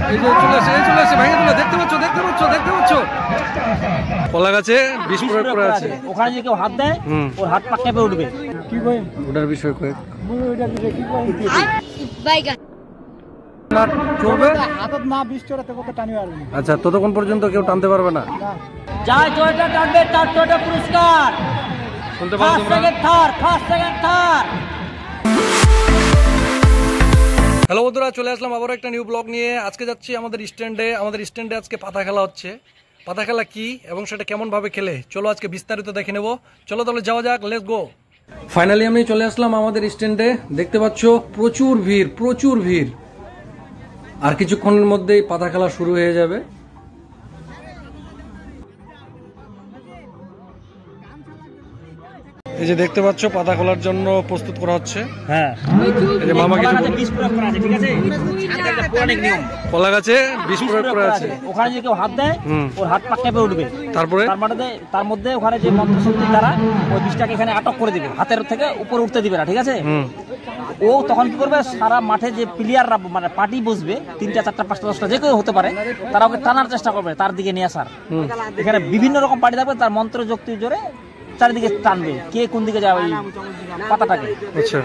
এই যে চলে আসে ভেঙে তুলে দেখতে পাচ্ছ কলা গাছে বিষ প্রয়োগ করা আছে। ওখানে যে কেউ হাত দেয় ওর হাত পা কেঁপে উঠবে। কি কই ওটার বিষয় কই আচ্ছা, ততক্ষণ পর্যন্ত কেউ টানতে পারবে না। হ্যালো বন্ধুরা, চলে আসলাম আবার একটা নিউ ব্লগ নিয়ে। আজকে যাচ্ছি আমাদের স্ট্যান্ডে আজকে পাতা খেলা হচ্ছে। পাতা খেলা কি এবং সেটা কেমন ভাবে খেলে চলো আজকে বিস্তারিত দেখে নেব। চলো তাহলে যাওয়া যাক, লেটস গো। ফাইনালি আমি চলে আসলাম আমাদের স্ট্যান্ডে। দেখতে পাচ্ছ প্রচুর ভিড়। আর কিছুক্ষণের মধ্যেই পাতা খেলা শুরু হয়ে যাবে। এই যে দেখতে পাচ্ছ পাতা খেলার জন্য প্রস্তুত করা হচ্ছে। হ্যাঁ, এই যে মামা কিছু বিষ প্রয়োগ করা আছে, ঠিক আছে? এটা একটা পুরানো নিয়ম। কলা গাছে বিষ প্রয়োগ করা আছে। ওখানে যে কেউ হাত দেয় ওর হাত পা কেঁপে উঠবে। তারপরে তার মধ্যে ওখানে যে মন্ত্রশক্তির দ্বারা ওই বিষটাকে এখানে আটক করে দিবে, হাতের থেকে উপরে উঠতে দিবে না, ঠিক আছে? ও তখন কি করবে, সারা মাঠে যে প্লেয়াররা মানে পার্টি বসবে 3টা 4টা 5টা 10টা যে কেউ হতে পারে, তারা ওকে টানার চেষ্টা করবে তার দিকে নিয়ে আসার। এখানে বিভিন্ন রকম পার্টি থাকবে, তার মন্ত্র যুক্তির জোরে চারিদিকে টানবে কে কোন দিকে যাবে ওই পাতাটাকে।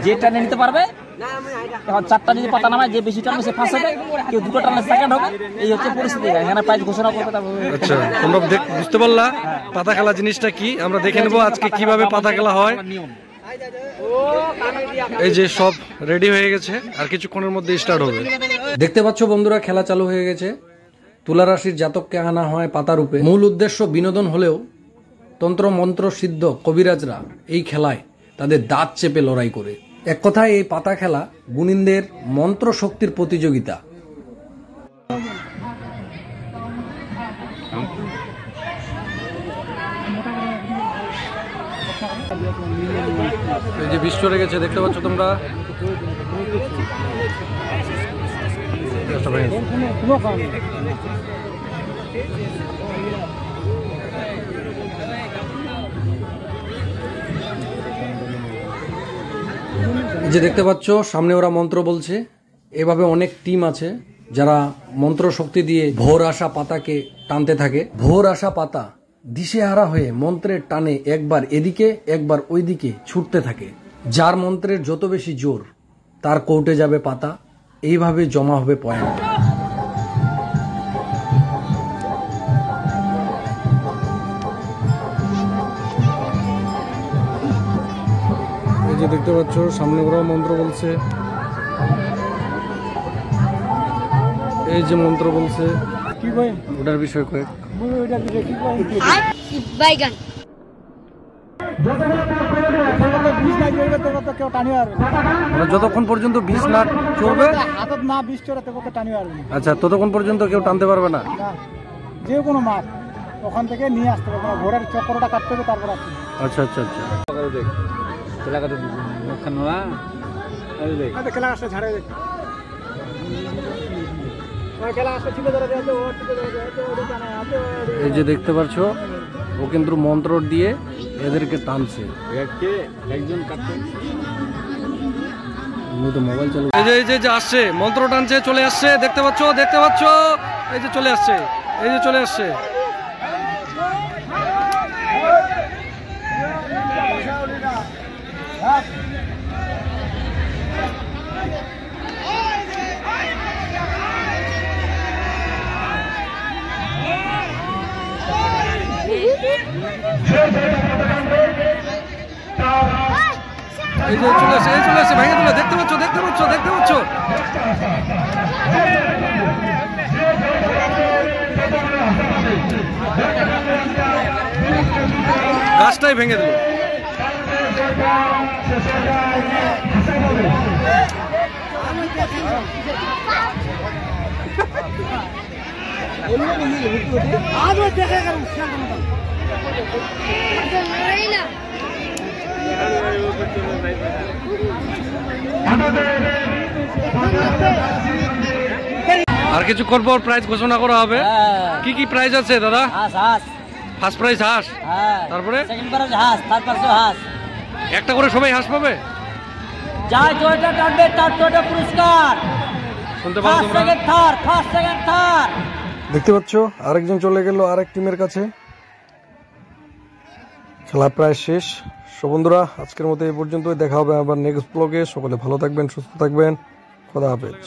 যে টানে নিতে পারবে, এখন 4টা যদি পাতা নামায় যে বেশি টানবে সে ফার্স্ট হবে, কেউ 2টো টানলে সেকেন্ড হবে। এই হচ্ছে পরিস্থিতি। এখানে প্রাইজ ঘোষণা করবে। আচ্ছা, তোমরা বুঝতে পারলা পাতা খেলা জিনিসটা কি? আমরা দেখে নেবো আজকে কিভাবে পাতা খেলা হয়। এই যে সব রেডি হয়ে গেছে, আর কিছুক্ষণের মধ্যে স্টার্ট হবে। দেখতে পাচ্ছ বন্ধুরা, খেলা চালু হয়ে গেছে। তুলা রাশির জাতককে আনা হয় পাতা রূপে। মূল উদ্দেশ্য বিনোদন হলেও তন্ত্র মন্ত্র সিদ্ধ কবিরাজরা এই খেলায় তাদের দাঁত চেপে লড়াই করে। এক কথায় এই পাতা খেলা গুণিনদের মন্ত্র শক্তির প্রতিযোগিতা। এই যে বিষ চলে গেছে, দেখতে পাচ্ছ তোমরা। এই যে দেখতে পাচ্ছ সামনে ওরা মন্ত্র বলছে। এভাবে অনেক টিম আছে যারা মন্ত্র শক্তি দিয়ে ভোর আসা পাতাকে টানতে থাকে। ভোর আসা পাতা দিশেহারা হয়ে মন্ত্রের টানে একবার এদিকে একবার ওইদিকে ছুটতে থাকে। যার মন্ত্রের যত বেশি জোর তার কোর্টে যাবে পাতা। এইভাবে জমা হবে পয়েন্ট। এই যে দেখতে পাচ্ছ সামনে ওরাও মন্ত্র বলছে। এই যে মন্ত্র বলছে কি কয় ওটার বিষয় কয়েক যতক্ষণ পর্যন্ত বিষ না চলবে, আচ্ছা ততক্ষণ পর্যন্ত কেউ টানতে পারবে না। যে কোনো মাছ ওখান থেকে নিয়ে আসতে হবে, ঘোড়ার চক্করটা কাটতে হবে, তারপর আসতে। আচ্ছা আচ্ছা আচ্ছা এই যে দেখতে পাচ্ছ ও কিন্তু মন্ত্র দিয়ে এদেরকে টানছে। মোবাইল চালু। এই যে আসছে মন্ত্র টানছে, চলে আসছে। দেখতে পাচ্ছ এই যে চলে আসছে। এই যে চলে আসছে ভেঙে তুলে দেখতে পাচ্ছ। গাছটাই ভেঙে দিল। আর কিছুক্ষণ পর প্রাইজ ঘোষণা করা হবে। কি কি প্রাইজ আছে দাদা? ফার্স্ট প্রাইজ হাঁস, তারপরে সেকেন্ড প্রাইজ হাঁস, থার্ড প্রাইজ হাঁস। একটা করে সবাই হাঁস পাবে? যার জয়টা টানবে তার জয়টা পুরস্কার। শুনতে পাচ্ছ first second third, first second third. দেখতে পাচ্ছ আরেকজন চলে গেল আরেক টিমের কাছে। খেলা প্রায় শেষ। সো বন্ধুরা আজকের মতো এই পর্যন্তই, দেখা হবে আবার নেক্সট ব্লগে। সকলে ভালো থাকবেন, সুস্থ থাকবেন, খোদা হাফেজ।